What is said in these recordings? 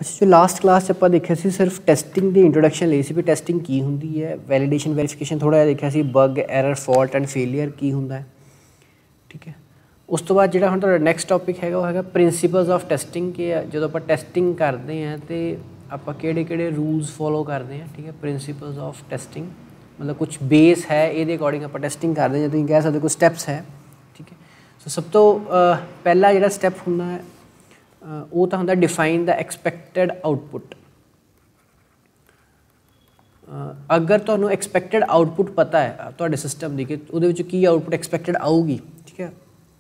अच्छा, जो last class आप देखा सी सिर्फ टेस्टिंग की इंट्रोडक्शन ली सी भी टेस्टिंग की होंगी है, वैलीडेशन वैरीफिकेशन थोड़ा जिहा देखा सी, bug error fault and failure की होंदा है। ठीक है, उस तो बाद जो हम नैक्सट टॉपिक है वो है प्रिंसीपल्स ऑफ टेस्टिंग के जो आप टेस्टिंग करते हैं तो आप किहड़े रूल्स फॉलो करते हैं। ठीक है, प्रिंसीपल्स ऑफ टेस्टिंग मतलब कुछ बेस है, ये अकॉर्डिंग आप टेस्टिंग करते हैं, तुम कह सकते कुछ स्टैप्स है। ठीक है, सो सब तो पहला जो स्टैप होंदा है वो तो होंदा डिफाइन द एक्सपैक्टेड आउटपुट। अगर तुहानू एक्सपैक्टेड आउटपुट पता है तुहाडे सिस्टम की कि की आउटपुट एक्सपैक्टेड आऊगी, ठीक है,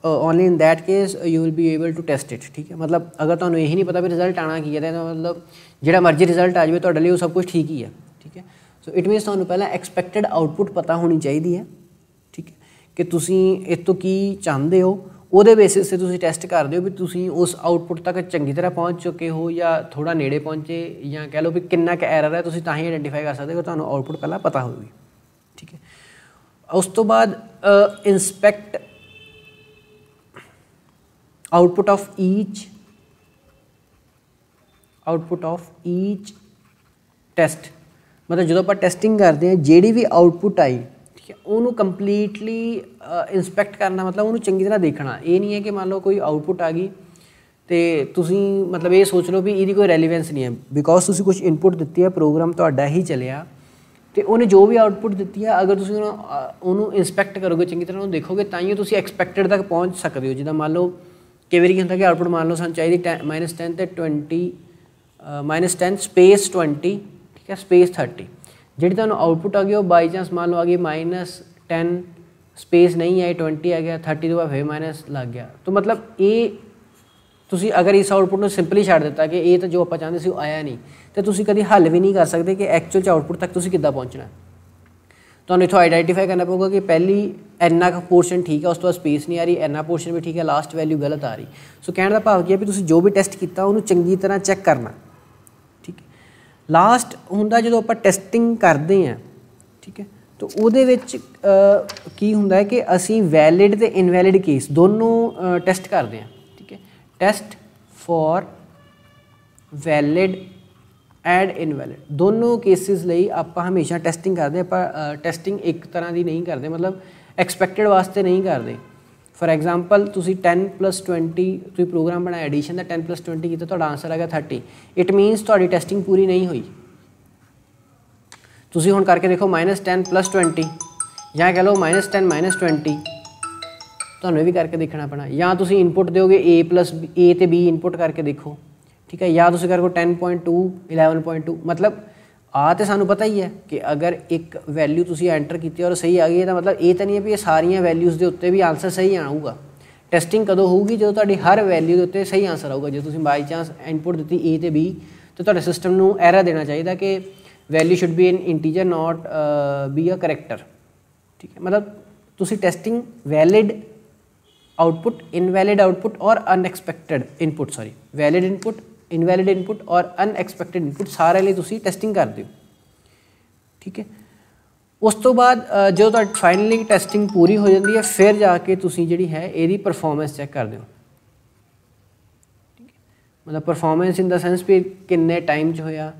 only in that case you will be able to test it. ठीक है, मतलब अगर तुहानू यही नहीं पता भी रिजल्ट आना की है तो मतलब जिहड़ा मर्जी रिजल्ट आ जाए तुहाडे लिए सब कुछ ठीक ही है। ठीक है, सो इट मीनस तुहानू पहला एक्सपैक्टेड आउटपुट पता होनी चाहिए है। ठीक है, कि तुसीं इस तो की चाहते हो, ਉਹਦੇ बेसिस से तुसीं टेस्ट करते हो भी तुसीं उस आउटपुट तक चंगी तरह पहुँच चुके हो या थोड़ा नेड़े पहुँचे, या कह लो भी कितना क एरर है तुसीं तां ही आइडेंटिफाई कर सकते हो, तुहानू आउटपुट पहला पता होगी। ठीक है, उस तो बाद inspect output of each test, मतलब जो आप टेस्टिंग करते हैं जिहड़ी भी आउटपुट आई, ठीक है, उन्होंने कंप्लीटली इंस्पैक्ट करना, मतलब उन्होंने चंगी तरह देखना। ये नहीं है कि मान लो कोई आउटपुट आ गई तो तुसीं मतलब ये सोच लो भी इसकी कोई रेलीवेंस नहीं है, बिकॉज तुसीं कुछ इनपुट दी है, प्रोग्राम तुहाडा ही चलिया तो उन्हें जो भी आउटपुट दी है अगर तुसीं उन्होंने इंस्पैक्ट करोगे चंगी तरह उन्होंने देखोगे ताइयों तुसीं एक्सपैक्टेड तक पहुँच सकते हो। जिदा मान लो कई बार होंदा कि आउटपुट मान लो सानूं चाहिए -10 ते 20 -10 स्पेस 20, ठीक है, स्पेस 30, जी तुहानूं आउटपुट आ गई वो बाई चांस मान लो आ गई -10 स्पेस नहीं आई 20 आ गया, 30 तो बाद फिर माइनस लग गया। तो मतलब ये तुसी अगर इस आउटपुट में सिंपली छड़ दिता कि ये तो जो आप चाहते सी आया नहीं, तो तुसी कभी हल भी नहीं कर सकते कि एक्चुअल आउटपुट तक तुसी किद्दां पहुँचना। तो इत्थों आइडेंटिफाई करना पऊगा कि पहली इन्ना पोर्शन ठीक है, उस तो बाद स्पेस नहीं आ रही, इन्ना पोर्शन भी ठीक है, लास्ट वैल्यू गलत आ रही। सो कहने का भाव की है भी तुसी जो भी टेस्ट किया उन्होंने चंगी तरह चैक करना। ठीक है, लास्ट हुंदा जो आप टेस्टिंग करते हैं, ठीक है, तो उहदे विच की हुंदा है कि असी वैलिड ते इनवैलिड केस दोनों टेस्ट करते हैं। ठीक है, test for valid and invalid दोनों केसिस लई आपां हमेशा टेस्टिंग करते हैं। पर टेस्टिंग एक तरह की नहीं करते, मतलब एक्सपैक्टेड वास्ते नहीं करते। फॉर एग्जाम्पल तुसी 10 + 20 तुसीं प्रोग्राम बनाया एडिशन का, 10 + 20 किया, तुहाडा आंसर आ गया 30, इट मीनस तुहाडी टेस्टिंग पूरी नहीं हुई। तुसी हुण करके देखो -10 + 20, या कह लो -10 - 20, तुहानूं भी करके देखना पैना, या तुसी इनपुट दोगे A ते B इनपुट करके देखो। ठीक है, या तुसी करो 10.2 11.2, मतलब आ तो सानू पता ही है कि अगर एक वैल्यू तुसी एंटर की और सही आ गई है तो मतलब ये तो नहीं है भी ये सारिया वैल्यूज़ के उत्ते भी आंसर सही आऊगा। टेस्टिंग कदों होगी जो तुहाडी हर वैल्यू के उत्ते सही आंसर आऊगा। जो तुसी by chance input the A ते B तो तुहाडे सिस्टम नूं एरर देना चाहिए कि value should be in integer not be a character. ठीक है, मतलब तुसी testing valid output, invalid output और unexpected input, sorry valid input, invalid input और अनएक्सपैक्टेड इनपुट सारे लिए तुसी टेस्टिंग करते हो। ठीक है, उस तो बाद जो फाइनली टेस्टिंग पूरी हो जाती है फिर जाके तुसी जिहड़ी है इहदी परफॉर्मेंस चैक करते हो। ठीक है, मतलब परफॉर्मेंस इन द सेंस भी किन्ने टाइम च होया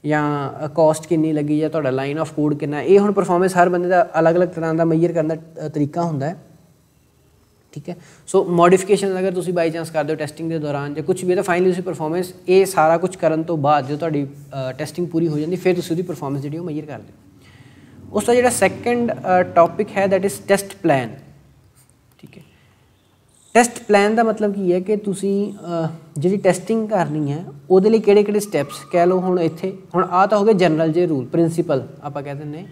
या कॉस्ट किन्नी लगी या तुहाडा लाइन ऑफ कोड किन्ना, ये हुण परफॉर्मेंस हर बंदे का अलग अलग तरह का मेजर करने का तरीका होंदा है। ठीक है, सो मॉडिफिकेशन अगर तुसी बाई चांस करते हो टेस्टिंग के दौरान या कुछ भी, तो फाइनली उसी परफॉर्मेंस ये सारा कुछ करन तो बाद जो तुहाडी टेस्टिंग पूरी हो जाती फिर तुसी उहदी परफॉर्मेंस जिहड़ी वो मेजर करते हो। उसका जिहड़ा सैकेंड टॉपिक है दैट इज़ टेस्ट प्लान। ठीक है, टेस्ट प्लान का मतलब की है कि तुसी जिहड़ी टेस्टिंग करनी है उहदे लई किहड़े-किहड़े स्टैप्स कह लो। हुण इत्थे हुण आ तो हो गए जनरल जे रूल प्रिंसीपल आपां कह दिंदे।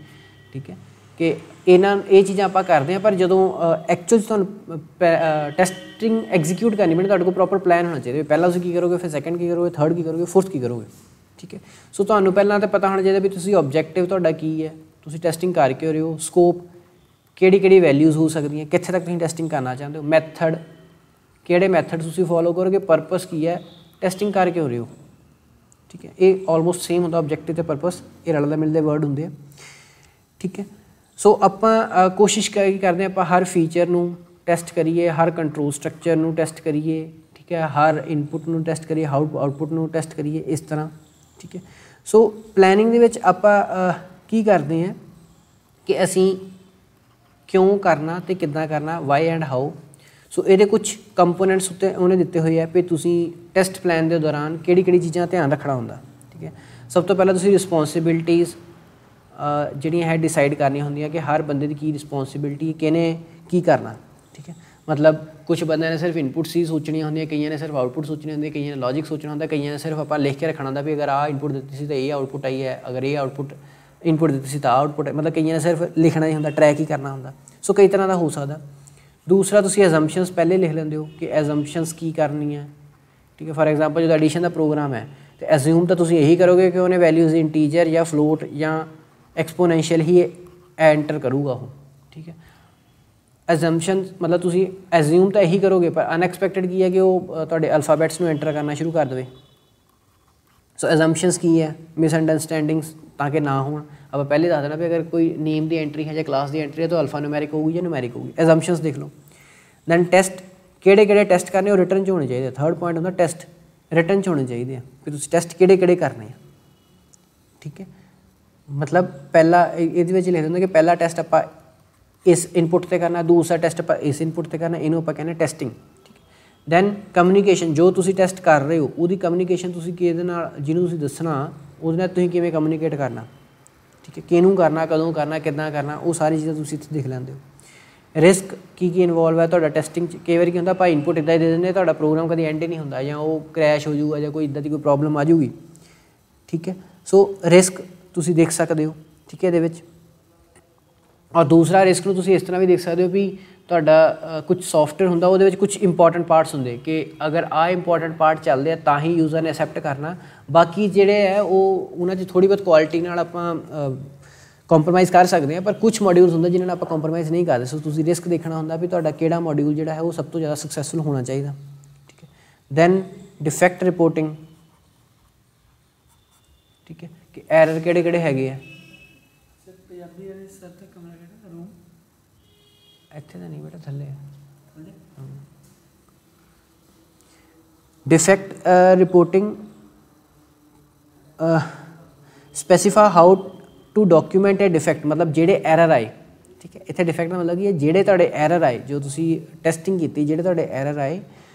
ठीक है, कि इन्हां ये चीज़ां आपां करदे हां, पर जदों एक्चुअल तुहानूं टेस्टिंग एग्जीक्यूट करनी पैनी तुहाडे कोल प्रॉपर प्लान होना चाहिए। पहला तुसीं की करोगे, फिर सैकेंड की करोगे, थर्ड की करोगे, फोर्थ की करोगे। ठीक है, सो तुहानूं पहलां तो पता होना चाहिए भी तुसीं ऑब्जैक्टिव तुहाडा की है, तुसीं टेस्टिंग करके हो रहे हो, स्कोप किहड़ी वैल्यूज़ हो सकदियां, कित्थे तक तुसीं टेस्टिंग करना चाहते हो, मैथड किहड़े मैथड तुसीं फॉलो करोगे, पर्पस की है, टेस्टिंग करके हो रहे हो। ठीक है, ये ऑलमोस्ट सेम होंदा ऑब्जैक्टिव ते पर्पस, ये रलदे मिलदे वर्ड होंदे आ। ठीक है, सो आपां कोशिश करते हैं आपां हर फीचर नूं टेस्ट करिए, हर कंट्रोल स्ट्रक्चर नूं टेस्ट करिए। ठीक ठीक है, हर इनपुट ਨੂੰ ਟੈਸਟ ਕਰੀਏ, ਆਊਟਪੁੱਟ ਨੂੰ ਟੈਸਟ ਕਰੀਏ, ਇਸ ਤਰ੍ਹਾਂ। ठीक है, सो ਪਲੈਨਿੰਗ ਦੇ ਵਿੱਚ ਆਪਾਂ ਕੀ ਕਰਦੇ ਹਾਂ ਕਿ ਅਸੀਂ ਕਿਉਂ ਕਰਨਾ ਤੇ ਕਿੱਦਾਂ ਕਰਨਾ, ਵਾਈ ਐਂਡ ਹਾਊ। ਸੋ ਇਹਦੇ ਕੁਛ ਕੰਪੋਨੈਂਟਸ ਉੱਤੇ ਉਹਨੇ ਦਿੱਤੇ ਹੋਏ ਆ ਵੀ ਤੁਸੀਂ ਟੈਸਟ ਪਲਾਨ ਦੇ ਦੌਰਾਨ ਕਿਹੜੀ ਕਿਹੜੀ ਚੀਜ਼ਾਂ ਧਿਆਨ ਰੱਖਣਾ ਹੁੰਦਾ। ਠੀਕ ਹੈ, ਸਭ ਤੋਂ ਪਹਿਲਾਂ ਤੁਸੀਂ ਰਿਸਪੌਂਸਿਬਿਲਟੀਜ਼ ਜਿਹੜੀਆਂ ਹੈ ਡਿਸਾਈਡ ਕਰਨੀਆਂ ਹੁੰਦੀਆਂ ਕਿ ਹਰ ਬੰਦੇ ਦੀ ਕੀ ਰਿਸਪੌਂਸਿਬਿਲਟੀ, ਕਿਹਨੇ ਕੀ ਕਰਨਾ। ਠੀਕ ਹੈ, ਮਤਲਬ ਕੁਛ ਬੰਦਿਆਂ ਨੇ ਸਿਰਫ ਇਨਪੁਟਸ ਹੀ ਸੋਚਣੀਆਂ ਹੁੰਦੀਆਂ, ਕਈਆਂ ਨੇ ਸਿਰਫ ਆਊਟਪੁੱਟ ਸੋਚਣੀ ਹੁੰਦੀ, ਕਈਆਂ ਨੇ ਲੌਜਿਕ ਸੋਚਣਾ ਹੁੰਦਾ, ਕਈਆਂ ਨੇ ਸਿਰਫ ਆਪਾਂ ਲਿਖ ਕੇ ਰੱਖਣਾ ਹੁੰਦਾ ਵੀ ਅਗਰ ਆਹ ਇਨਪੁਟ ਦਿੱਤੀ ਸੀ ਤਾਂ ਇਹ ਆਊਟਪੁੱਟ ਆਈ ਹੈ, ਅਗਰ ਇਹ ਆਊਟਪੁੱਟ ਇਨਪੁਟ ਦਿੱਤੀ ਸੀ ਤਾਂ ਆਊਟਪੁੱਟ, ਮਤਲਬ ਕਈਆਂ ਨੇ ਸਿਰਫ ਲਿਖਣਾ ਹੀ ਹੁੰਦਾ, ਟਰੈਕ ਹੀ ਕਰਨਾ ਹੁੰਦਾ। ਸੋ ਕਈ ਤਰ੍ਹਾਂ ਦਾ ਹੋ ਸਕਦਾ। ਦੂਸਰਾ ਤੁਸੀਂ ਐਜ਼ੰਪਸ਼ਨਸ ਪਹਿਲੇ ਲਿਖ ਲੈਂਦੇ ਹੋ ਕਿ ਐਜ਼ੰਪਸ਼ਨਸ ਕੀ ਕਰਨੀ ਹੈ। ਠੀਕ ਹੈ, ਫਾਰ ਐਗਜ਼ਾਮਪਲ ਜਦੋਂ ਐਡੀਸ਼ਨ ਦਾ ਪ੍ਰੋਗਰਾਮ ਹੈ ਤੇ ਐਜ਼ਿਊਮ ਤਾਂ ਤੁਸੀਂ ਇਹੀ ਕਰੋਗੇ ਕਿ ਉਹਨੇ ਵੈਲਿਊਜ਼ ਇੰਟੀਜਰ ਜਾਂ ਫਲੋਟ ਜਾਂ ਐਕਸਪੋਨੈਂਸ਼ੀਅਲ ਹੀ ਐਂਟਰ ਕਰੂਗਾ ਉਹ। ਠੀਕ ਹੈ, ਐਜ਼ੰਪਸ਼ਨ ਮਤਲਬ ਤੁਸੀਂ ਐਜ਼ਿਊਮ ਤਾਂ ਇਹੀ ਕਰੋਗੇ, ਪਰ ਅਨਐਕਸਪੈਕਟਡ ਕੀ ਹੈ ਕਿ ਉਹ ਤੁਹਾਡੇ ਅਲਫਾਬੈਟਸ ਨੂੰ ਐਂਟਰ ਕਰਨਾ ਸ਼ੁਰੂ ਕਰ ਦੇਵੇ। ਸੋ ਐਜ਼ੰਪਸ਼ਨਸ ਕੀ ਹੈ, ਮਿਸਅੰਡਰਸਟੈਂਡਿੰਗਸ ਤਾਂ ਕਿ ਨਾ ਹੋਣ। ਆਪਾਂ ਪਹਿਲੇ ਦੱਸ ਦੇਣਾ ਵੀ ਅਗਰ ਕੋਈ ਨੇਮ ਦੀ ਐਂਟਰੀ ਹੈ ਜਾਂ ਕਲਾਸ ਦੀ ਐਂਟਰੀ ਹੈ ਤਾਂ ਅਲਫਾ ਨਿਊਮੈਰਿਕ ਹੋਊਗੀ ਜਾਂ ਨਿਊਮੈਰਿਕ ਹੋਊਗੀ। ਐਜ਼ੰਪਸ਼ਨਸ ਦੇਖ ਲਓ। ਦੈਨ ਟੈਸਟ, ਕਿਹੜੇ ਕਿਹੜੇ ਟੈਸਟ ਕਰਨੇ ਉਹ ਰਿਟਰਨ 'ਚ ਹੋਣੇ ਚਾਹੀਦੇ। ਥਰਡ ਪੁਆਇੰਟ ਹੁੰਦਾ ਟੈਸਟ ਰਿਟਰਨ 'ਚ ਹੋਣੇ ਚਾਹੀਦੇ ਆ ਕਿ ਤੁਸੀਂ ਟੈਸਟ ਕਿਹੜੇ ਕਿਹੜੇ ਕਰਨੇ ਆ। ਠੀਕ ਹੈ, ਮਤਲਬ ਪਹਿਲਾ ਇਹਦੇ ਵਿੱਚ ਲਿਖ ਦਿੰਦਾ ਕਿ ਪਹਿਲਾ ਟੈਸਟ ਆਪਾਂ ਇਸ ਇਨਪੁੱਟ 'ਤੇ ਕਰਨਾ, ਦੂਸਰਾ ਟੈਸਟ ਆਪਾਂ ਇਸ ਇਨਪੁੱਟ 'ਤੇ ਕਰਨਾ, ਇਹਨੂੰ ਆਪਾਂ ਕਹਿੰਦੇ ਟੈਸਟਿੰਗ। ਠੀਕ ਹੈ, ਦੈਨ ਕਮਿਊਨੀਕੇਸ਼ਨ, ਜੋ ਤੁਸੀਂ ਟੈਸਟ ਕਰ ਰਹੇ ਹੋ ਉਹਦੀ ਕਮਿਊਨੀਕੇਸ਼ਨ ਤੁਸੀਂ ਕਿਹਦੇ ਨਾਲ, ਜਿਹਨੂੰ ਤੁਸੀਂ ਦੱਸਣਾ ਉਹਦੇ ਨਾਲ ਤੁਸੀਂ ਕਿਵੇਂ ਕਮਿਊਨੀਕੇਟ ਕਰਨਾ। ਠੀਕ ਹੈ, ਕਿਹਨੂੰ ਕਰਨਾ, ਕਦੋਂ ਕਰਨਾ, ਕਿੱਦਾਂ ਕਰਨਾ, ਉਹ ਸਾਰੀ ਚੀਜ਼ਾਂ ਤੁਸੀਂ ਇੱਥੇ ਦੇਖ ਲੈਂਦੇ ਹੋ। ਰਿਸਕ ਕੀ ਕੀ ਇਨਵੋਲਵ ਹੈ ਤੁਹਾਡਾ ਟੈਸਟਿੰਗ 'ਚ। ਕਈ ਵਾਰੀ ਕੀ ਹੁੰਦਾ ਆਪਾਂ ਇਨਪੁੱਟ ਇੱਦਾਂ ਹੀ ਦੇ ਦਿੰਦੇ, ਤੁਹਾਡਾ ਪ੍ਰੋਗਰਾਮ ਕਦੀ ਐਂਡ ਹੀ ਨਹੀਂ ਹੁੰਦਾ, ਜਾਂ ਉਹ ਕਰੈਸ਼ ਹੋ ਜਾਊਗਾ ਜਾਂ ਕੋਈ ਇੱਦਾਂ ਦੀ ਕੋਈ ਪ੍ਰੋਬਲਮ ਆ ਜਾਊਗੀ। ਠੀਕ ਹੈ, ਸੋ ਰਿਸਕ ਤੁਸੀਂ ਦੇਖ ਸਕਦੇ ਹੋ। ਠੀਕ ਹੈ, ਇਹਦੇ ਵਿੱਚ ਔਰ ਦੂਸਰਾ ਰਿਸਕ ਨੂੰ ਤੁਸੀਂ ਇਸ ਤਰ੍ਹਾਂ ਵੀ ਦੇਖ ਸਕਦੇ ਹੋ ਵੀ ਤੁਹਾਡਾ ਕੁਝ ਸੌਫਟਵੇਅਰ ਹੁੰਦਾ, ਉਹਦੇ ਵਿੱਚ ਕੁਝ ਇੰਪੋਰਟੈਂਟ ਪਾਰਟਸ ਹੁੰਦੇ ਕਿ ਅਗਰ ਆਹ ਇੰਪੋਰਟੈਂਟ ਪਾਰਟ ਚੱਲਦੇ ਆ ਤਾਂ ਹੀ ਯੂਜ਼ਰ ਨੇ ਐਕਸੈਪਟ ਕਰਨਾ, ਬਾਕੀ ਜਿਹੜੇ ਹੈ ਉਹ ਉਹਨਾਂ 'ਚ ਥੋੜ੍ਹੀ ਬਹੁਤ ਕੁਆਲਿਟੀ ਨਾਲ ਆਪਾਂ ਕੰਪਰੋਮਾਈਜ਼ ਕਰ ਸਕਦੇ ਹਾਂ, ਪਰ ਕੁਛ ਮੋਡਿਊਲਸ ਹੁੰਦੇ ਜਿਹਨਾਂ ਨਾਲ ਆਪਾਂ ਕੰਪਰੋਮਾਈਜ਼ ਨਹੀਂ ਕਰਦੇ। ਸੋ ਤੁਸੀਂ ਰਿਸਕ ਦੇਖਣਾ ਹੁੰਦਾ ਵੀ ਤੁਹਾਡਾ ਕਿਹੜਾ ਮੋਡਿਊਲ ਜਿਹੜਾ ਹੈ ਉਹ ਸਭ ਤੋਂ ਜ਼ਿਆਦਾ ਸਕਸੈਸਫੁਲ ਹੋਣਾ ਚਾਹੀਦਾ। ਠੀਕ ਹੈ, ਦੈਨ ਡਿਫੈਕਟ ਰਿਪੋਰਟਿੰਗ। ਠੀਕ ਹੈ, ਕਿ ਐਰਰ ਕਿਹੜੇ ਕਿਹੜੇ ਹੈਗੇ ਆ। ਇੱਥੇ ਤਾਂ ਨਹੀਂ ਬੇਟਾ, ਥੱਲੇ defect reporting specify how to document a defect, ਮਤਲਬ ਜਿਹੜੇ ਐਰਰ ਆਏ। ਠੀਕ ਹੈ, ਇੱਥੇ ਡਿਫੈਕਟ ਦਾ ਮਤਲਬ ਕੀ ਹੈ, ਜਿਹੜੇ ਤੁਹਾਡੇ ਐਰਰ ਆਏ, ਜੋ ਤੁਸੀਂ ਟੈਸਟਿੰਗ ਕੀਤੀ, ਜਿਹੜੇ ਤੁਹਾਡੇ ਐਰਰ ਆਏ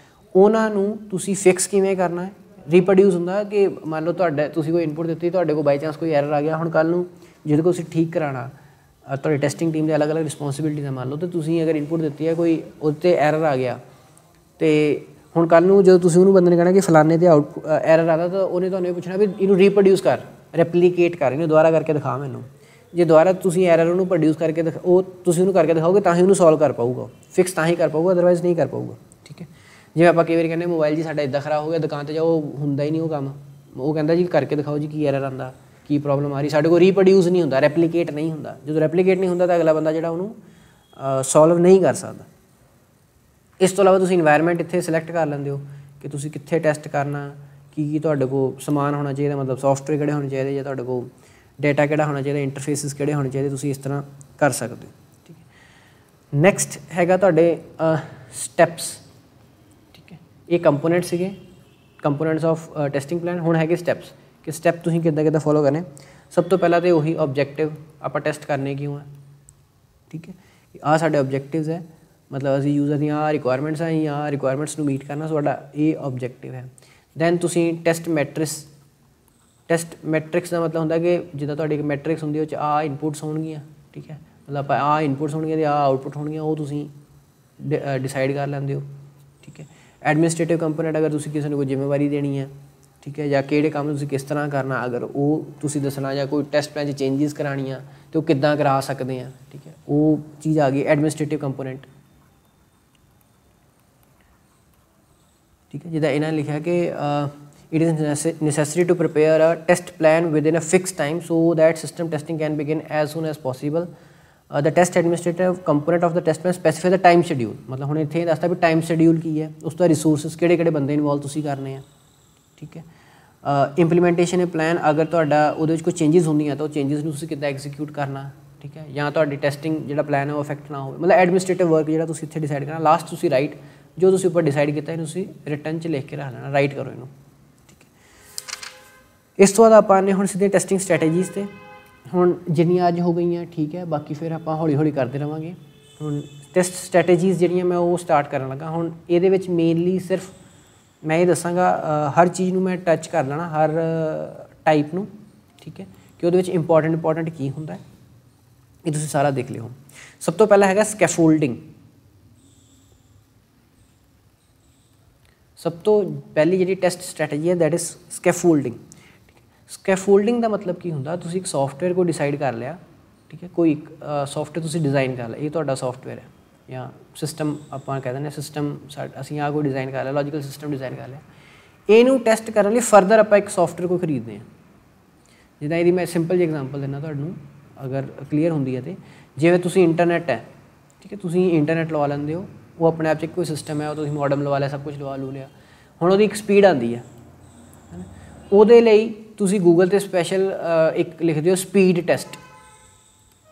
ਉਹਨਾਂ ਨੂੰ ਤੁਸੀਂ ਫਿਕਸ ਕਿਵੇਂ ਕਰਨਾ ਹੈ। ਰੀਪਰੋਡਿਊਸ ਹੁੰਦਾ ਕਿ ਮੰਨ ਲਓ ਤੁਹਾਡਾ ਤੁਸੀਂ ਕੋਈ ਇਨਪੁੱਟ ਦਿੱਤੀ, ਤੁਹਾਡੇ ਕੋਲ ਬਾਈ ਚਾਂਸ ਕੋਈ ਐਰਰ ਆ ਗਿਆ, ਹੁਣ ਕੱਲ੍ਹ ਨੂੰ ਜਿਹਦੇ ਕੋਲ ਤੁਸੀਂ ਠੀਕ ਕਰਾਉਣਾ, ਤੁਹਾਡੀ ਟੈਸਟਿੰਗ ਟੀਮ ਦੇ ਅਲੱਗ ਅਲੱਗ ਰਿਸਪੌਂਸਿਬਿਲਿਟੀਜ਼ ਆ ਮੰਨ ਲਓ, ਅਤੇ ਤੁਸੀਂ ਅਗਰ ਇਨਪੁੱਟ ਦਿੱਤੀ ਹੈ ਕੋਈ ਉਹਦੇ 'ਤੇ ਐਰਰ ਆ ਗਿਆ, ਅਤੇ ਹੁਣ ਕੱਲ੍ਹ ਨੂੰ ਜਦੋਂ ਤੁਸੀਂ ਉਹਨੂੰ ਬੰਦੇ ਨੇ ਕਹਿਣਾ ਕਿ ਫਲਾਣੇ 'ਤੇ ਐਰਰ ਆਦਾ, ਤਾਂ ਉਹਨੇ ਤੁਹਾਨੂੰ ਇਹ ਪੁੱਛਣਾ ਵੀ ਇਹਨੂੰ ਰੀਪਰੋਡਿਊਸ ਕਰ, ਰੈਪਲੀਕੇਟ ਕਰ, ਇਹਨੂੰ ਦੁਬਾਰਾ ਕਰਕੇ ਦਿਖਾ ਮੈਨੂੰ। ਜੇ ਦੁਬਾਰਾ ਤੁਸੀਂ ਐਰਰ ਉਹਨੂੰ ਪ੍ਰੋਡਿਊਸ ਕਰਕੇ ਉਹ ਤੁਸੀਂ ਉਹਨੂੰ ਕਰਕੇ ਦਿਖਾਓਗੇ ਤਾਂ ਹੀ ਉਹਨੂੰ ਸੋਲਵ ਕਰ ਪਾਊਗਾ, ਫਿਕਸ ਤਾਂ ਹੀ ਕਰ ਪਾਊਗਾ, ਅਦਰਵਾਈਜ਼ ਨਹੀਂ ਕਰ ਪਾਊਗਾ। ਠੀਕ ਹੈ, ਜਿਵੇਂ ਆਪਾਂ ਕਈ ਵਾਰੀ ਕਹਿੰਦੇ ਮੋਬਾਈਲ ਜੀ ਸਾਡਾ ਇੱਦਾਂ ਖਰਾਬ ਹੋ ਗਿਆ, ਦੁਕਾਨ 'ਤੇ ਜਾਓ, ਹੁੰਦਾ ਹੀ ਨਹੀਂ ਉਹ ਕੰਮ, ਉਹ ਕਹਿੰਦਾ ਜੀ ਕਰਕੇ ਦਿਖਾਓ ਜੀ ਕੀ ਐਰਰ ਆਉਂਦਾ, ਕੀ ਪ੍ਰੋਬਲਮ ਆ ਰਹੀ, ਸਾਡੇ ਕੋਲ ਰੀਪਰੋਡਿਊਸ ਨਹੀਂ ਹੁੰਦਾ, ਰੈਪਲੀਕੇਟ ਨਹੀਂ ਹੁੰਦਾ। ਜਦੋਂ ਰੈਪਲੀਕੇਟ ਨਹੀਂ ਹੁੰਦਾ ਤਾਂ ਅਗਲਾ ਬੰਦਾ ਜਿਹੜਾ ਉਹਨੂੰ ਸੋਲਵ ਨਹੀਂ ਕਰ ਸਕਦਾ। ਇਸ ਤੋਂ ਇਲਾਵਾ ਤੁਸੀਂ ਇਨਵਾਇਰਮੈਂਟ ਇੱਥੇ ਸਿਲੈਕਟ ਕਰ ਲੈਂਦੇ ਹੋ ਕਿ ਤੁਸੀਂ ਕਿੱਥੇ ਟੈਸਟ ਕਰਨਾ, ਕੀ ਤੁਹਾਡੇ ਕੋਲ ਸਮਾਨ ਹੋਣਾ ਚਾਹੀਦਾ, ਮਤਲਬ ਸੌਫਟਵੇਅਰ ਕਿਹੜੇ ਹੋਣੇ ਚਾਹੀਦੇ, ਜਾਂ ਤੁਹਾਡੇ ਕੋਲ ਡੇਟਾ ਕਿਹੜਾ ਹੋਣਾ ਚਾਹੀਦਾ, ਇੰਟਰਫੇਸਿਸ ਕਿਹੜੇ ਹੋਣੇ ਚਾਹੀਦੇ, ਤੁਸੀਂ ਇਸ ਤਰ੍ਹਾਂ ਕਰ ਸਕਦੇ ਹੋ। ਠੀਕ ਹੈ, ਨੈਕਸਟ ਹੈਗਾ ਤੁਹਾਡੇ ਸਟੈਪਸ। ਠੀਕ ਹੈ, ਇਹ ਕੰਪੋਨੈਂਟ ਸੀਗੇ, ਕੰਪੋਨੈਂਟਸ ਆਫ ਟੈਸਟਿੰਗ ਪਲਾਨ। ਹੁਣ ਹੈਗੇ ਸਟੈਪਸ, ਕਿ ਸਟੈਪ ਤੁਸੀਂ ਕਿੱਦਾਂ ਕਿੱਦਾਂ ਫੋਲੋ ਕਰਨੇ। ਸਭ ਤੋਂ ਪਹਿਲਾਂ ਤਾਂ ਉਹੀ ਓਬਜੈਕਟਿਵ, ਆਪਾਂ ਟੈਸਟ ਕਰਨੇ ਕਿਉਂ ਹੈ। ਠੀਕ ਹੈ, ਆਹ ਸਾਡੇ ਓਬਜੈਕਟਿਵਸ ਹੈ, ਮਤਲਬ ਅਸੀਂ ਯੂਜ਼ਰ ਦੀਆਂ ਆਹ ਰਿਕੁਆਇਰਮੈਂਟਸ ਆ, ਜਾਂ ਰਿਕੁਆਇਰਮੈਂਟਸ ਨੂੰ ਮੀਟ ਕਰਨਾ, ਸਾਡਾ ਇਹ ਓਬਜੈਕਟਿਵ ਹੈ। ਦੈਨ ਤੁਸੀਂ ਟੈਸਟ ਮੈਟ੍ਰਿਕਸ, ਟੈਸਟ ਮੈਟ੍ਰਿਕਸ ਦਾ ਮਤਲਬ ਹੁੰਦਾ ਕਿ ਜਿੱਦਾਂ ਤੁਹਾਡੀ ਇੱਕ ਮੈਟ੍ਰਿਕਸ ਹੁੰਦੀ ਉਹ 'ਚ ਆਹ ਇਨਪੁਟਸ ਹੋਣਗੀਆਂ। ਠੀਕ ਹੈ, ਮਤਲਬ ਆਪਾਂ ਆਹ ਇਨਪੁਟਸ ਹੋਣਗੀਆਂ ਅਤੇ ਆਹ ਆਊਟਪੁੱਟ ਹੋਣਗੀਆਂ, ਉਹ ਤੁਸੀਂ ਡਿਸਾਈਡ ਕਰ ਲੈਂਦੇ ਹੋ। ਠੀਕ ਹੈ, ਐਡਮਿਨਿਸਟ੍ਰੇਟਿਵ ਕੰਪੋਨੈਂਟ, ਅਗਰ ਤੁਸੀਂ ਕਿਸੇ ਨੂੰ ਕੋਈ ਜ਼ਿੰਮੇਵਾਰੀ ਦੇਣੀ ਹੈ, ਠੀਕ ਹੈ, ਜਾਂ ਕਿਹੜੇ ਕੰਮ ਤੁਸੀਂ ਕਿਸ ਤਰ੍ਹਾਂ ਕਰਨਾ, ਅਗਰ ਉਹ ਤੁਸੀਂ ਦੱਸਣਾ, ਜਾਂ ਕੋਈ ਟੈਸਟ ਪਲਾਨ 'ਚ ਚੇਂਜਿਸ ਕਰਾਉਣੀਆਂ ਅਤੇ ਉਹ ਕਿੱਦਾਂ ਕਰਾ ਸਕਦੇ ਹਾਂ। ਠੀਕ ਹੈ, ਉਹ ਚੀਜ਼ ਆ ਗਈ ਐਡਮਿਨਿਸਟ੍ਰੇਟਿਵ ਕੰਪੋਨੈਂਟ। ਠੀਕ ਹੈ, ਜਿੱਦਾਂ ਇਹਨਾਂ ਨੇ ਲਿਖਿਆ ਕਿ it is necessary to prepare a test plan within a fixed time so that system testing can begin as soon as possible. The test administrative component of the test plan specify the time schedule, ਮਤਲਬ ਹੁਣ ਇੱਥੇ ਦੱਸਦਾ ਵੀ time schedule ਕੀ ਹੈ, ਉਸ ਤੋਂ resources ਕਿਹੜੇ ਕਿਹੜੇ ਬੰਦੇ ਇਨਵੋਲਵ ਤੁਸੀਂ ਕਰਨੇ ਆ। ਠੀਕ ਹੈ, ਇੰਪਲੀਮੈਂਟੇਸ਼ਨ ਪਲਾਨ, ਅਗਰ ਤੁਹਾਡਾ ਉਹਦੇ ਵਿੱਚ ਕੋਈ ਚੇਂਜਿਸ ਹੁੰਦੀਆਂ ਤਾਂ ਉਹ ਚੇਂਜਿਸ ਨੂੰ ਤੁਸੀਂ ਕਿੱਦਾਂ ਐਗਜ਼ੀਕਿਊਟ ਕਰਨਾ। ਠੀਕ ਹੈ, ਜਾਂ ਤੁਹਾਡੀ ਟੈਸਟਿੰਗ ਜਿਹੜਾ ਪਲਾਨ ਹੈ ਉਹ ਅਫੈਕਟ ਨਾ ਹੋਵੇ, ਮਤਲਬ ਐਡਮਿਨਿਸਟ੍ਰੇਟਿਵ ਵਰਕ ਜਿਹੜਾ ਤੁਸੀਂ ਇੱਥੇ ਡਿਸਾਈਡ ਕਰਨਾ। ਲਾਸਟ ਤੁਸੀਂ ਰਾਈਟ जो तुसीं उपर डिसाइड किया इहनूं तुसीं रिटर्न च लिख के रख लेना, राइट करो इहनूं। ठीक है, इस तो बाद आपां आने हुण सीधे टेस्टिंग स्ट्रैटेजीज़ ते। हुण जिन्नियां अज हो गई ठीक है, बाकी फिर आपां हौली हौली करते रहांगे। हुण टेस्ट स्ट्रैटेजीज़ जिहड़ियां मैं वो स्टार्ट करन लगा। हुण इहदे विच मेनली सिर्फ मैं ये दसांगा, हर चीज़ नूं मैं टच कर लेना, हर टाइप नूं। ठीक है, कि उहदे विच इंपॉर्टेंट की हुंदा है, ये तुसीं सारा देख लिओ। सब तो पहला हैगा स्कैफोल्डिंग। सब तो पहली जिहड़ी टेस्ट स्ट्रैटेजी है दैट इज़ स्कैफोल्डिंग। स्कैफोल्डिंग का मतलब की हुंदा, तुसीं एक सॉफ्टवेयर को डिसाइड कर लिया। ठीक है, कोई सॉफ्टवेयर तुसीं डिज़ाइन कर लिया, ये तुहाडा सॉफ्टवेयर है या सिस्टम आपां कह दिंदे सिस्टम, असीं आ कोई डिज़ाइन कर लिया, लॉजिकल सिस्टम डिज़ाइन कर लिया। इहनूं टैसट करने लई फरदर आपां एक सॉफ्टवेयर को खरीदते हैं। जिद्दां इहदी मैं सिंपल जी एग्जांपल दिंदा तुहानूं, अगर क्लीयर हुंदी है तो जिवें तुसीं इंटरनेट है, ठीक है, तुसीं इंटरनेट लवा लैंदे हो, वो अपने आप च कोई सिस्टम है, तुसीं मॉडम लवा लिया, सब कुछ लवा लू लिया। हुण उहदी एक स्पीड आंदी है, उहदे लई तुसीं गूगल ते स्पैशल एक लिखदे हो स्पीड टैसट,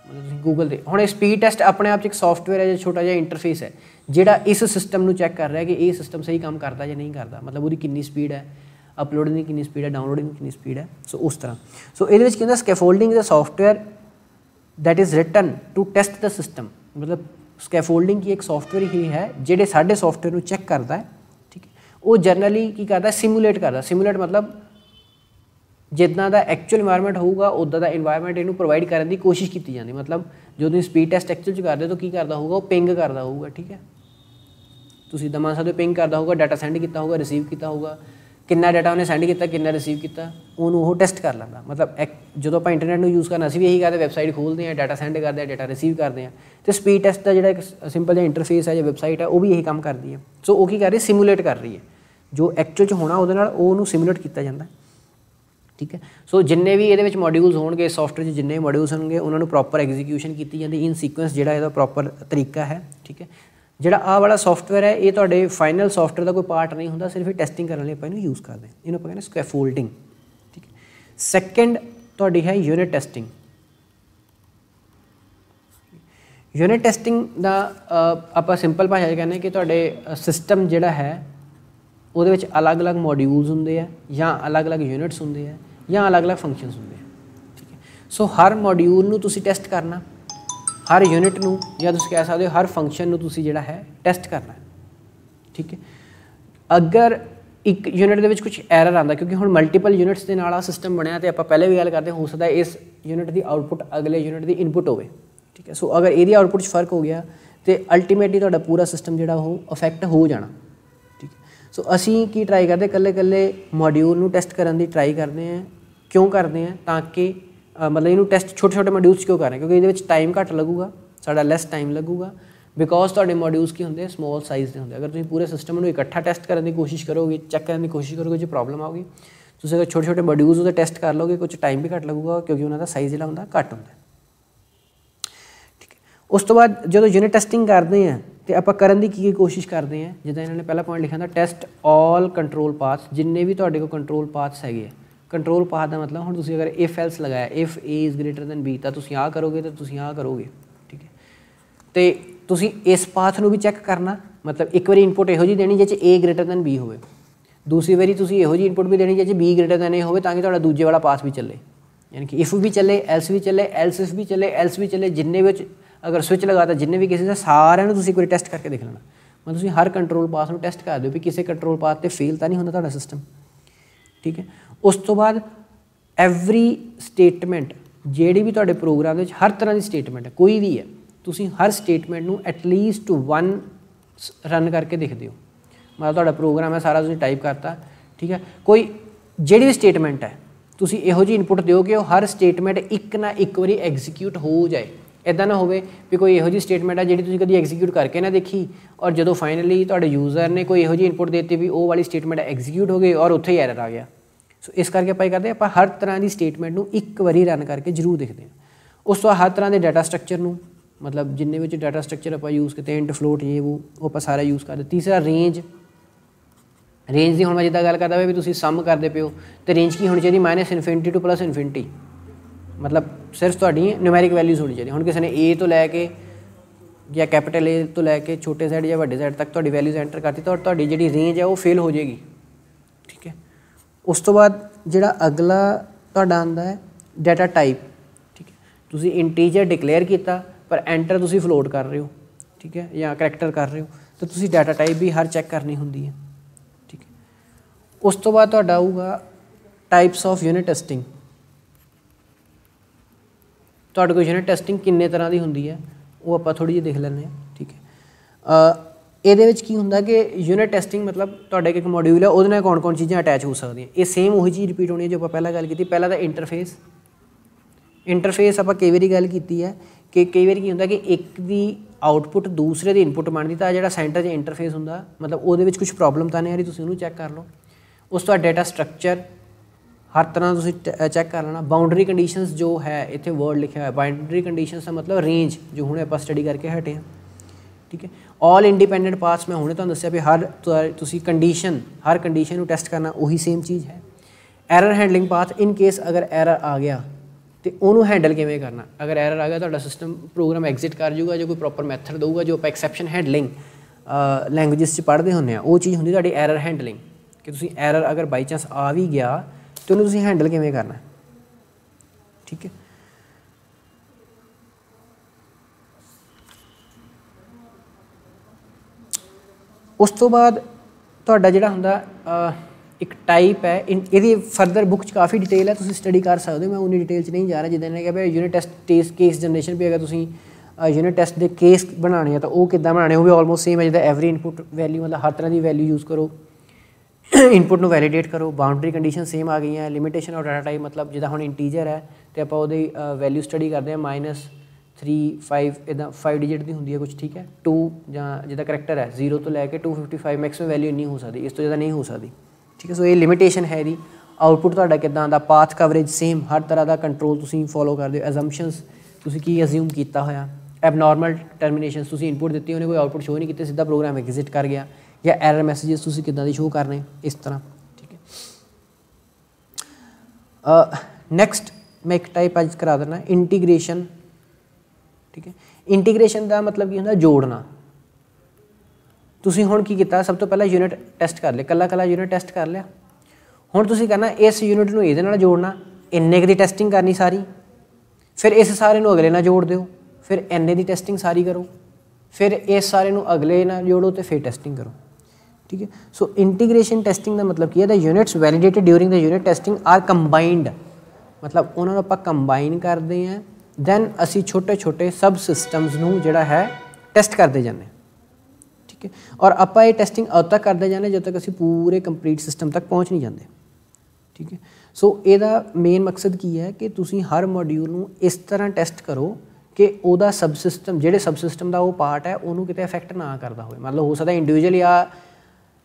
मतलब गूगल ते। हुण स्पीड टैसट अपने आप च एक सॉफ्टवेयर है, जो छोटा जिहा इंटरफेस है, जिहड़ा इस सिस्टम नूं चैक कर रहा है कि ये सिस्टम सही काम करता या नहीं करता, मतलब उसकी कितनी स्पीड है, अपलोडिंग की कितनी स्पीड है, डाउनलोडिंग की कितनी स्पीड है। सो उस तरह सो ये की होंदा, scaffolding is a software that is written to test the system. मतलब स्कैफोल्डिंग की एक सॉफ्टवेयर ही है जिहड़े साडे सॉफ्टवेयर नूं चैक करता है। ठीक है, वो जनरली की करता है, सिमुलेट करता। सिमुलेट मतलब जिदा का एक्चुअल इन्वायरमेंट होगा उदा का इन्वायरमेंट इनू प्रोवाइड करने की कोशिश की जाती। मतलब जो तुम स्पीड टैसट एक्चुअल करते हो तो की करता होगा, वो पिंग करता होगा। ठीक है, तुम इदा मान सकते हो पिंग करता होगा, डाटा सेंड किया होगा, रिसीव किया होगा, कितना डाटा उन्हें सेंड किया, कितना रिसीव किया, उन्होंने वो टैसट कर लेंदा। मतलब जो आप इंटरनेट में यूज़ करना, असीं भी यही करते, वैबसाइट खोलते हैं, डाटा सेंड करते हैं, डाटा रिसीव करते हैं। तो स्पीड टैसट का जो एक सिंपल जिहा इंटरफेस है, जो वैबसाइट है, वो भी यही काम करती है। सो वो की कर रही है, सिमुलेट कर रही है, जो एक्चुअल होना वो सिमुलेट किया जाता है। ठीक है, सो जिन्ने भी ये मॉड्यूल्स होंगे सॉफ्टवेयर जिन्ने मॉड्यूल्स होंगे उन्होंने प्रॉपर एग्जीक्यूशन की जाती, इन सीक्वेंस जो इसका प्रॉपर तरीका है। ठीक है, जोड़ा आ वाला सॉफ्टवेयर है ये तो फाइनल सॉफ्टवेयर का कोई पार्ट नहीं होंदा, सिर्फ टेस्टिंग करने आप इन्हूं यूज़ करते हैं, इन्होंने आप कहते हैं स्कैफोल्डिंग। ठीक है, सैकेंड तुहाडी है यूनिट टेस्टिंग। यूनिट टेस्टिंग का आप सिंपल भाषा कहने कि तुहाडे सिस्टम जिहड़ा है ਉਹਦੇ ਵਿੱਚ अलग अलग मॉड्यूल्स होंगे है, या अलग अलग यूनिट्स होंगे है, या अलग अलग फंक्शनस होंगे। ठीक है, सो हर मॉड्यूल नूं तुसीं टेस्ट करना, हर यूनिट नूं या तुसीं कह सकते हो हर फंक्शन नूं तुसीं जिहड़ा है टेस्ट करना है। ठीक है, अगर एक यूनिट दे विच कुछ एरर आंदा, क्योंकि हुण मल्टीपल यूनिट्स दे नाल सिस्टम बनया, तो आपां पहले भी गल करते हो सकता है इस यूनिट की आउटपुट अगले यूनिट की इनपुट होवे। ठीक है, सो अगर इहदी आउटपुट च फर्क हो गया तो अल्टीमेटली तुहाडा पूरा सिस्टम जिहड़ा वो अफेक्ट हो जाना। सो असीं की ट्राई करते कल्ले कल्ले मॉड्यूल नूं टेस्ट करने की ट्राई करते हैं। क्यों करते हैं? ताकि मतलब इनू टेस्ट छोटे छोटे मॉड्यूल्स क्यों करें, क्योंकि ये टाइम घट लगूगा, साडा लैस टाइम लगूगा, बिकॉज तुहाडे मॉड्यूल्स की होंगे स्मॉल साइज़ के होंगे। अगर तुसीं पूरे सिस्टम में इकट्ठा टेस्ट करने की कोशिश करोगे, चैक करने की कोशिश करोगे, जो प्रॉब्लम आऊगी, तुसीं अगर छोटे छोटे मॉड्यूल्स उहदे टेस्ट कर लोगे, कुछ टाइम भी घट लगूगा, क्योंकि उन्होंने साइज़ जिहड़ा हुंदा घट हुंदा। ठीक है, उस तो बाद जो यूनिट टेस्टिंग करते हैं तो आप करने की कोशिश करते हैं, जिदा इन्होंने पहला पॉइंट लिखा था, टेस्ट ऑल कंट्रोल पाथ्स, जिन्ने भी तुहाडे कोल कंट्रोल पाथ्स है। कंट्रोल पाथ का मतलब हुण तुसीं अगर इफ एल्स लगाया, if A is greater than B, तो तुसीं आ करोगे तो तुसीं आ करोगे। ठीक है, तो तुसीं इस पाथ नूं भी चैक करना, मतलब एक बारी इनपुट इहो जी देनी जिह ए ग्रेटर दैन बी होवे, दूसरी बारी तुसीं इहो जी इनपुट भी देनी जिह बी ग्रेटर दैन ए होवे, ताकि तुहाडा दूजे वाला पाथ भी चले, यानी कि इफ भी चले, एल्स भी चले, एल्स इफ भी चले, एल्स भी चले, जिन्ने भी अगर स्विच लगाता जिन्ने भी किसी का सारे तुसीं एक बार टेस्ट करके देख लेना। मतलब तुसीं हर कंट्रोल पाथ में टेस्ट कर दो भी किसी कंट्रोल पाथ ते फेल तो नहीं होंदा तुहाडा सिस्टम। ठीक है, उस तो बाद एवरी स्टेटमेंट जिहड़ी भी तुहाडे प्रोग्राम में हर तरह की स्टेटमेंट है, कोई भी है, तुसीं हर स्टेटमेंट नूं एटलीस्ट 1 रन करके देखते हो। मतलब तुहाडा प्रोग्राम है सारा तुसीं टाइप करता, ठीक है, कोई जिहड़ी भी स्टेटमेंट है तुसीं इहो जी इनपुट दिओ कि हर स्टेटमेंट एक ना एक बारी एग्जीक्यूट हो जाए। इदा ना होवे भी कोई इहो जी स्टेटमेंट है जिहड़ी तुसीं कदी एग्जीक्यूट करके ना देखी, और जो फाइनली तुहाडे यूज़र ने कोई इहो जी इनपुट देती भी वो वाली स्टेटमेंट एग्जीक्यूट हो गई और उत्थे ही एरर आ गया। सो इस करके आप करते आप हर तरह की स्टेटमेंट नूं एक बारी रन करके जरूर देखते हैं। उस तो हर तरह के डाटा स्ट्रक्चर नूं, मतलब जिन्ने भी डाटा स्ट्रक्चर आप यूज़ करते हैं, इंट फ्लोट ये वो आप सारा यूज़ करते। तीसरा रेंज, रेंज की हुण मैं जिद्दां गल करदा भी तुसीं सम करते पे हो तो रेंज की होनी चाहिए -∞ टू +∞, मतलब सिर्फ तुहाडी न्यूमैरिक वैल्यूज़ होनी चाहिए। हुण किसी ने ए तो लैके ਜਾਂ कैपिटल A तो लैके छोटे साइड या वड्डे साइड तक तुहाडी वैल्यूज़ एंटर करती तो तुहाडी जिहड़ी रेंज है वो फेल हो जाएगी। ठीक है, उस तो बाद जिहड़ा अगला तुहाडा आंदा है डाटा टाइप। ठीक है, तुसीं इंटीजर डिक्लेयर किया पर एंटर तुसीं फ्लोट कर रहे हो, ठीक है, या करैक्टर कर रहे हो, तो तुसीं डाटा टाइप भी हर चैक करनी हुंदी है। ठीक है, उस तो बाद तुहाडा आऊगा टाइप्स ऑफ यूनिट टेस्टिंग। तुहाडे कोल यूनिट टेस्टिंग किन्ने तरह की हुंदी है वो आपां थोड़ी जी देख लैंदे हां। ठीक है, ਇਹਦੇ ਵਿੱਚ ਕੀ ਹੁੰਦਾ ਕਿ यूनिट टेस्टिंग मतलब ਤੁਹਾਡਾ ਇੱਕ ਮੋਡਿਊਲ ਹੈ, ਉਹਦੇ ਨਾਲ ਕੌਣ ਕੌਣ ਚੀਜ਼ਾਂ ਅਟੈਚ ਹੋ ਸਕਦੀਆਂ। ਇਹ ਸੇਮ ਉਹੀ ਚੀਜ਼ ਰਿਪੀਟ ਹੋਣੀ ਹੈ ਜੋ ਆਪਾਂ ਪਹਿਲਾਂ ਗੱਲ ਕੀਤੀ। ਪਹਿਲਾਂ ਤਾਂ ਇੰਟਰਫੇਸ ਆਪਾਂ ਕਈ ਵਾਰੀ ਗੱਲ ਕੀਤੀ ਹੈ ਕਿ ਕਈ ਵਾਰੀ ਕੀ ਹੁੰਦਾ ਕਿ ਇੱਕ ਦੀ ਆਊਟਪੁੱਟ ਦੂਸਰੇ ਦੀ ਇਨਪੁੱਟ ਬਣਦੀ, ਤਾਂ ਜਿਹੜਾ ਸੈਂਟਰ 'ਚ ਇੰਟਰਫੇਸ ਹੁੰਦਾ ਮਤਲਬ ਉਹਦੇ ਵਿੱਚ ਕੁਛ ਪ੍ਰੋਬਲਮ ਤਾਂ ਨਹੀਂ ਆ ਰਹੀ, ਤੁਸੀਂ ਉਹਨੂੰ ਚੈੱਕ ਕਰ ਲਓ। ਉਸ ਤੋਂ ਬਾਅਦ ਡਾਟਾ ਸਟਰਕਚਰ हर तरह तुसी चैक कर लेना। बाउंड्री कंडीशंस जो है इत्थे वर्ड लिखा है, बाउंड्री कंडीशंस का मतलब रेंज जो हुणे आपां स्टडी करके हटे हैं। ठीक है, ऑल इंडिपेंडेंट पाथ्स मैं हुणे तुहानूं दस्सिया भी हर तुसी कंडीशन हर कंडीशन नूं टेस्ट करना वही सेम चीज़ है। Error handling path in case अगर एरर आ गया तो उन्होंने हैंडल किवें करना। अगर एरर आ गया तुहाडा सिस्टम प्रोग्राम एग्जिट कर जूगा जो कोई प्रॉपर मैथड दूगा जो आप एक्सैप्शन हैंडलिंग लैंग्वेजिस च पढ़ते होंगे वो चीज़ होंदी तुहाडी एरर हैंडलिंग कि तुसी एरर अगर बाई चांस आ भी गया तो उन्होंने तुसीं हैंडल किवें करना। ठीक है, उस तो बाद तुहाडा जिहड़ा हुंदा एक टाइप है, इहदी फर्दर बुक च काफ़ी डिटेल है, तुसीं स्टडी कर सकते हो। मैं उन्नी डिटेल च नहीं जा रहा। जिद्दां ने कहा यूनिट टेस्ट केस जनरेशन भी अगर तुसीं यूनिट टेस्ट के केस बनाने हैं तो वो किद्दां बनाने, वो भी ऑलमोस्ट सेम है। जिद्दां एवरी इनपुट वैल्यू मतलब हर तरह की वैल्यू यूज़ करो, इनपुट ਨੂੰ वैलीडेट करो, बाउंड्री कंडीशन सेम आ गई हैं। लिमिटेशन ऑफ डाटा टाइप मतलब जिदा हुण इंटीजर है तो आप वो वैल्यू स्टडी करते हैं -3 5 इदा 5 डिजिट की होंगी है कुछ। ठीक है, 2 ਜਾਂ जिदा करैक्टर है 0 तो लैके 255 मैक्सिमम वैल्यू नहीं हो सकती, इस तो ज़्यादा नहीं हो सकती। ठीक है, सो ये लिमिटेशन है जी। आउटपुट तुहाडा किदां दा, पाथ कवरेज सेम, हर तरह का कंट्रोल तुसीं फॉलो करदे हो। एजम्पशनस तुसीं की अज्यूम किया होया, एबनॉर्मल टर्मिनेशन तुसीं इनपुट दी, उन्हें कोई आउटपुट शो नहीं की, सीधा प्रोग्राम एग्जिट कर गया, या एरर मैसेजेस तुसीं किदां दी शो करने इस तरह। ठीक है, नैक्सट मैं एक टाइप अज करा देना इंटीग्रेशन। ठीक है, इंटीग्रेशन का मतलब की होंदा जोड़ना। तुसीं हुण की कीता, सब तो पहला यूनिट टेस्ट कर लिया, कला यूनिट टेस्ट कर लिया। हुण तुसीं करना इस यूनिट नूं इहदे नाल जोड़ना, इन्ने दी टेस्टिंग करनी सारी, फिर इस सारे नूं अगले नाल जोड़ दिओ, फिर इन्ने दी टेस्टिंग सारी करो, फिर इस सारे नूं अगले नाल जोड़ो तो फिर टेस्टिंग करो। ठीक है, सो इंटीग्रेशन टेस्टिंग का मतलब की है the units validated during the unit testing are combined, मतलब उन्होंने आप कंबाइन करते हैं, दैन असी छोटे छोटे सब सिस्टम्स नूं जिहड़ा है टेस्ट करते जाने। ठीक है, और आप ये टेस्टिंग उद तक करते जाने जब तक असी पूरे कंप्लीट सिस्टम तक पहुँच नहीं जाते। ठीक है, सो ਇਹਦਾ मेन मकसद की है कि तुसीं हर मॉड्यूल नूं इस तरह टेस्ट करो कि ਉਹਦਾ सब सिस्टम ਜਿਹੜੇ सब सिस्टम का वो पार्ट है ਉਹਨੂੰ किते इफेक्ट ना करता हो। मतलब हो सकता इंडिविजुअली आ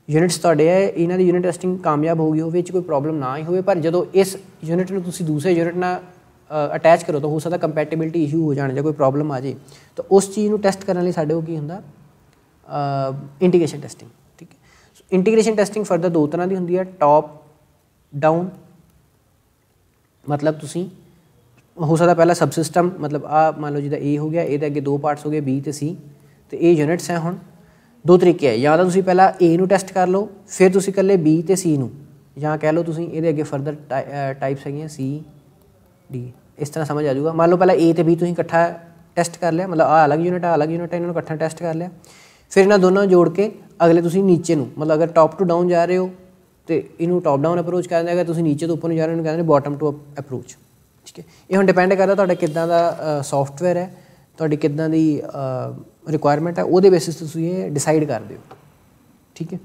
यूनिट्स तुहाडे है, इन्हां दी यूनिट टेस्टिंग कामयाब हो गई होवे, कोई प्रॉब्लम ना ही होवे, पर जदों इस यूनिट नूं तुसीं दूसरे यूनिट नाल अटैच करो तो हो सकता कंपैटिबिलिटी इशू हो जाने, कोई प्रॉब्लम आ जाए, तो उस चीज़ नूं टेस्ट करने लई साडे कोल की हुंदा इंटीग्रेशन टेस्टिंग। ठीक है, सो इंटीग्रेशन टेस्टिंग फर्दर दो तरह की हुंदी है, टॉप डाउन, मतलब तुसीं हो सकता पहला सब सिस्टम मतलब आ मान लो जिदा ए हो गया, ये अगे दो पार्ट्स हो गए बी तो सी, तो ये यूनिट्स हैं। हुण दो तरीके है, या तो तुसीं पहला ए नूं टेस्ट कर लो, फिर तुसीं कल्ले बी तो सी नूं, या कह लो तुसीं ये अगे फर्दर टाइप्स है सी डी, इस तरह समझ आ जाऊगा। मान लो पहला ए तो बी तुसीं इकट्ठा टेस्ट कर लिया, मतलब आ अलग यूनिट है, इन्होंने इकट्ठा टेस्ट कर लिया, फिर इन्होंने दोनों जोड़ के अगले तुसीं नीचे नूं, मतलब अगर टॉप टू डाउन जा रहे हो तो इनू टॉप डाउन अप्रोच कर देंगे, अगर तुसीं नीचे तो उपर जा रहे हो कहते हैं बॉटम टू अप्रोच। ठीक है, ये हुण डिपेंड करता तुहाडा किदां दा सॉफ्टवेयर है, तुहाडी किदां दी रिक्वायरमेंट है, उहदे बेसिस ते तुसीं ये डिसाइड करदे हो। ठीक है,